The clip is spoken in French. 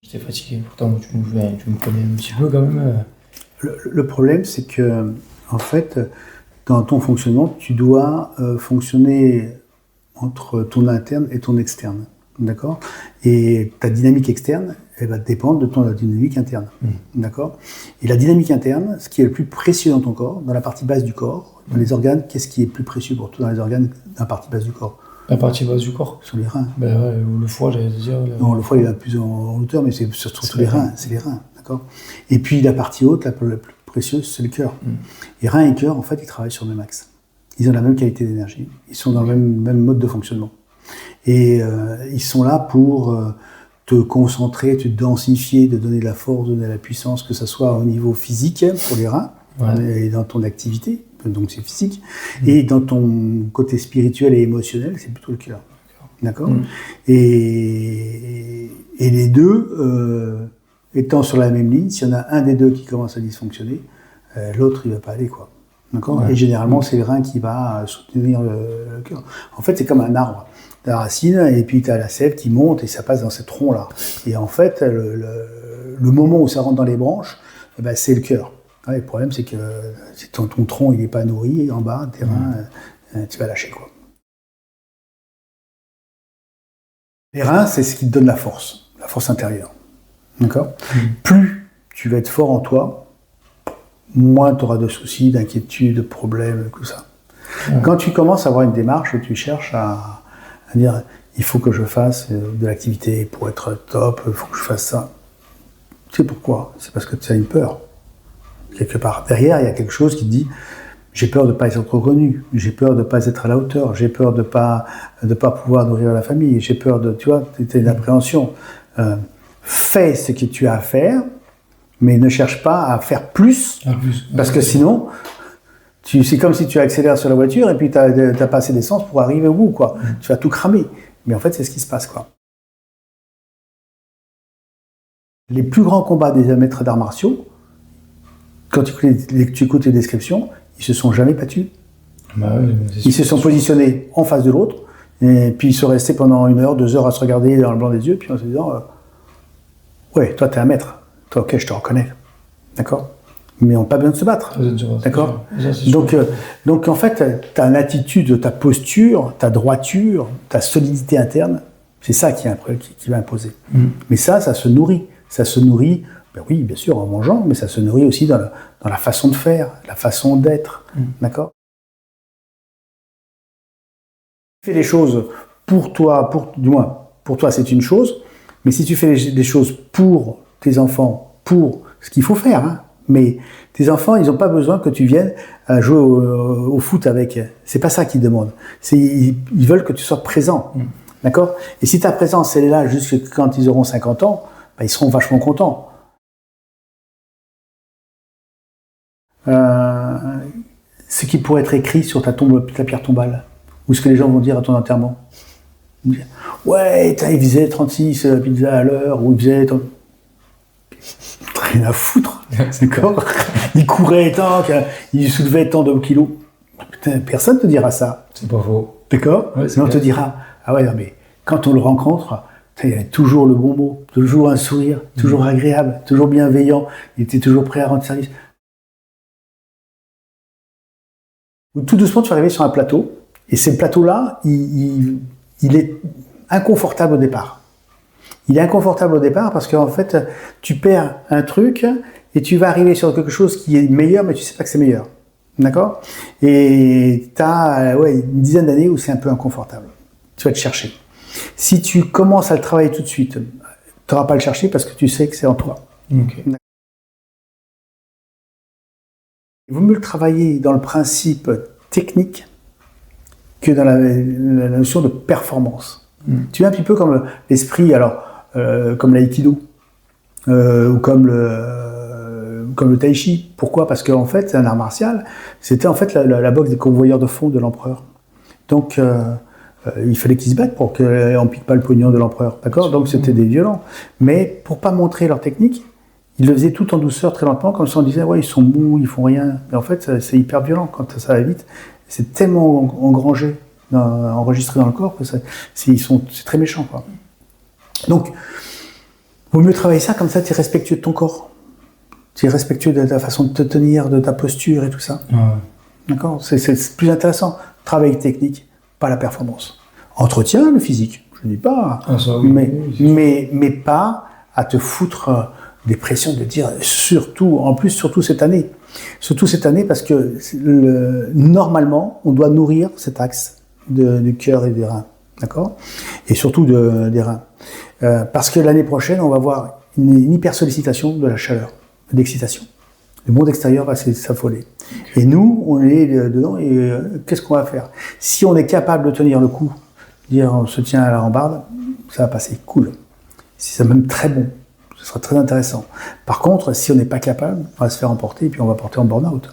J'étais fatigué, pourtant tu me connais un petit peu quand même. Le problème, c'est que, en fait, dans ton fonctionnement, tu dois fonctionner entre ton interne et ton externe. D'accord? Et ta dynamique externe, elle va dépendre de ton dynamique interne. D'accord? Et la dynamique interne, ce qui est le plus précieux dans ton corps, dans la partie basse du corps, dans les organes, qu'est-ce qui est plus précieux pour toi dans les organes, dans la partie basse du corps? La partie basse du corps? Sur les reins. Ben ouais, ou le foie, j'allais te dire. Non, le foie, il est plus en hauteur, mais c'est surtout les reins. C'est les reins, d'accord? Et puis la partie haute, la plus précieuse, c'est le cœur. Et reins et cœur, en fait, ils travaillent sur le même axe. Ils ont la même qualité d'énergie. Ils sont dans le même mode de fonctionnement. Et ils sont là pour te concentrer, te densifier, te donner de la force, donner de la puissance, que ce soit au niveau physique pour les reins, et dans ton activité, donc c'est physique, et dans ton côté spirituel et émotionnel, c'est plutôt le cœur. D'accord? Et les deux, étant sur la même ligne, s'il y en a un des deux qui commence à dysfonctionner, l'autre il ne va pas aller, quoi. D'accord? Et généralement, c'est le rein qui va soutenir le cœur. En fait, c'est comme un arbre. Tu as la racine, et puis tu as la sève qui monte, et ça passe dans ce tronc-là. Et en fait, le moment où ça rentre dans les branches, eh ben, c'est le cœur. Ouais, le problème, c'est que si ton tronc il n'est pas nourri, en bas, tes reins, tu vas lâcher, quoi. Les reins, c'est ce qui te donne la force intérieure. D'accord? Plus tu vas être fort en toi, moins tu auras de soucis, d'inquiétudes, de problèmes, tout ça. Quand tu commences à avoir une démarche où tu cherches à dire il faut que je fasse de l'activité pour être top, il faut que je fasse ça. Tu sais pourquoi? C'est parce que tu as une peur. Quelque part derrière, il y a quelque chose qui te dit j'ai peur de ne pas être reconnu, j'ai peur de ne pas être à la hauteur, j'ai peur de pas pouvoir nourrir la famille, j'ai peur de, tu vois, tu as une appréhension. Fais ce que tu as à faire, mais ne cherche pas à faire plus, parce que sinon, c'est comme si tu accélères sur la voiture et puis tu n'as pas assez d'essence pour arriver au bout, quoi. Tu vas tout cramer. Mais en fait, c'est ce qui se passe, quoi. Les plus grands combats des maîtres d'arts martiaux, quand tu écoutes les descriptions, ils se sont jamais battus. Ils se sont positionnés en face de l'autre, et puis ils sont restés pendant 1 heure, 2 heures à se regarder dans le blanc des yeux, puis en se disant ouais, toi t'es un maître, toi ok, je te reconnais, d'accord, mais on n'a pas besoin de se battre, d'accord. Donc en fait, ta attitude, ta posture, ta droiture, ta solidité interne, c'est ça qui va imposer. Mais ça se nourrit. Ça se nourrit, ben oui, bien sûr, en mangeant, mais ça se nourrit aussi dans la façon de faire, la façon d'être, d'accord. Tu fais les choses pour toi, du moins, pour toi c'est une chose, mais si tu fais des choses pour tes enfants, pour ce qu'il faut faire, hein, mais tes enfants, ils n'ont pas besoin que tu viennes jouer au foot avec. C'est pas ça qu'ils demandent. Ils veulent que tu sois présent, d'accord. Et si ta présence, elle est là jusqu'à quand ils auront 50 ans, ben, ils seront vachement contents. Ce qui pourrait être écrit sur ta pierre tombale, ou ce que les gens vont dire à ton enterrement. Ouais, il faisait 36 pizzas à l'heure, ou il faisait... Rien à foutre, d'accord. Il courait tant, il soulevait tant de kilos. Putain, personne ne te dira ça. C'est pas faux. D'accord. Sinon on te dira, ah ouais, non mais quand on le rencontre, il y avait toujours le bon mot, toujours un sourire, toujours agréable, toujours bienveillant, il était toujours prêt à rendre service. Tout doucement, tu vas arriver sur un plateau, et ce plateau-là, il est inconfortable au départ. Il est inconfortable au départ parce qu'en fait, tu perds un truc, et tu vas arriver sur quelque chose qui est meilleur, mais tu ne sais pas que c'est meilleur. D'accord? Et tu as une dizaine d'années où c'est un peu inconfortable. Tu vas te chercher. Si tu commences à le travailler tout de suite, tu n'auras pas à le chercher parce que tu sais que c'est en toi. Okay. Il vaut mieux le travailler dans le principe technique que dans la notion de performance. Tu vois, un petit peu comme l'esprit, comme l'aïkido, ou comme le tai chi. Pourquoi? Parce qu'en fait, c'est un art martial. C'était en fait la boxe des convoyeurs de fonds de l'empereur. Donc, il fallait qu'ils se battent pour qu'on ne pique pas le pognon de l'empereur. D'accord? Donc, c'était des violents. Mais pour ne pas montrer leur technique, ils le faisaient tout en douceur, très lentement, comme si on disait, ouais, ils sont mous, ils font rien. Mais en fait, c'est hyper violent quand ça va vite. C'est tellement engrangé, enregistré dans le corps, que c'est très méchant, quoi. Donc, Vaut mieux travailler ça, comme ça tu es respectueux de ton corps. Tu es respectueux de ta façon de te tenir, de ta posture et tout ça. Ouais. D'accord ? C'est plus intéressant. Travail technique, pas la performance. Entretien le physique, je ne dis pas, Ah, ça, oui. mais pas à te foutre des pressions de dire, surtout cette année. Surtout cette année parce que normalement, on doit nourrir cet axe du cœur et des reins. D'accord ? Et surtout des reins. Parce que l'année prochaine, on va avoir une hypersollicitation de la chaleur, d'excitation. Le monde extérieur va s'affoler. Et nous, on est dedans et qu'est-ce qu'on va faire ? Si on est capable de tenir le coup, dire on se tient à la rambarde, ça va passer cool. C'est même très bon. Ce sera très intéressant. Par contre, si on n'est pas capable, on va se faire emporter et puis on va porter en burn-out.